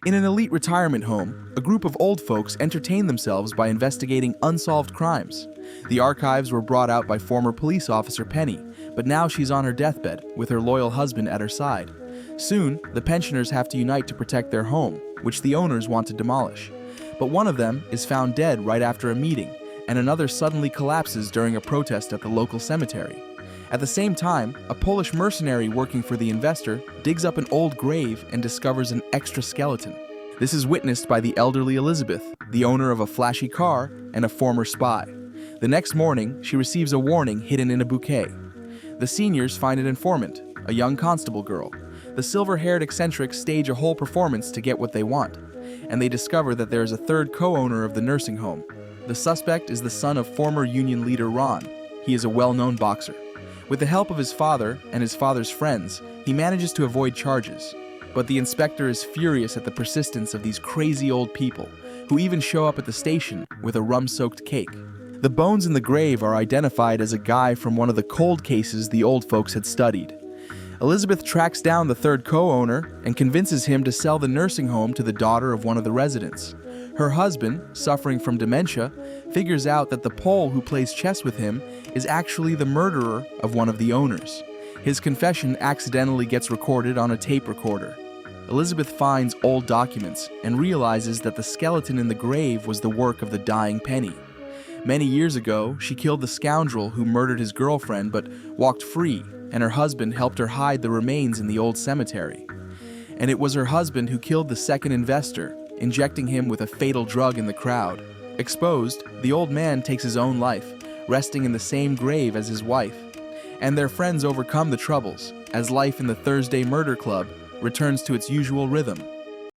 In an elite retirement home, a group of old folks entertain themselves by investigating unsolved crimes. The archives were brought out by former police officer Penny, but now she's on her deathbed with her loyal husband at her side. Soon, the pensioners have to unite to protect their home, which the owners want to demolish. But one of them is found dead right after a meeting, and another suddenly collapses during a protest at the local cemetery. At the same time, a Polish mercenary working for the investor digs up an old grave and discovers an extra skeleton. This is witnessed by the elderly Elizabeth, the owner of a flashy car and a former spy. The next morning, she receives a warning hidden in a bouquet. The seniors find an informant, a young constable girl. The silver-haired eccentrics stage a whole performance to get what they want, and they discover that there is a third co-owner of the nursing home. The suspect is the son of former union leader Ron. He is a well-known boxer. With the help of his father and his father's friends, he manages to avoid charges. But the inspector is furious at the persistence of these crazy old people, who even show up at the station with a rum-soaked cake. The bones in the grave are identified as a guy from one of the cold cases the old folks had studied. Elizabeth tracks down the third co-owner and convinces him to sell the nursing home to the daughter of one of the residents. Her husband, suffering from dementia, figures out that the Pole who plays chess with him is actually the murderer of one of the owners. His confession accidentally gets recorded on a tape recorder. Elizabeth finds old documents and realizes that the skeleton in the grave was the work of the dying Penny. Many years ago, she killed the scoundrel who murdered his girlfriend but walked free, and her husband helped her hide the remains in the old cemetery. And it was her husband who killed the second investor, injecting him with a fatal drug in the crowd. Exposed, the old man takes his own life, resting in the same grave as his wife. And their friends overcome the troubles, as life in the Thursday Murder Club returns to its usual rhythm.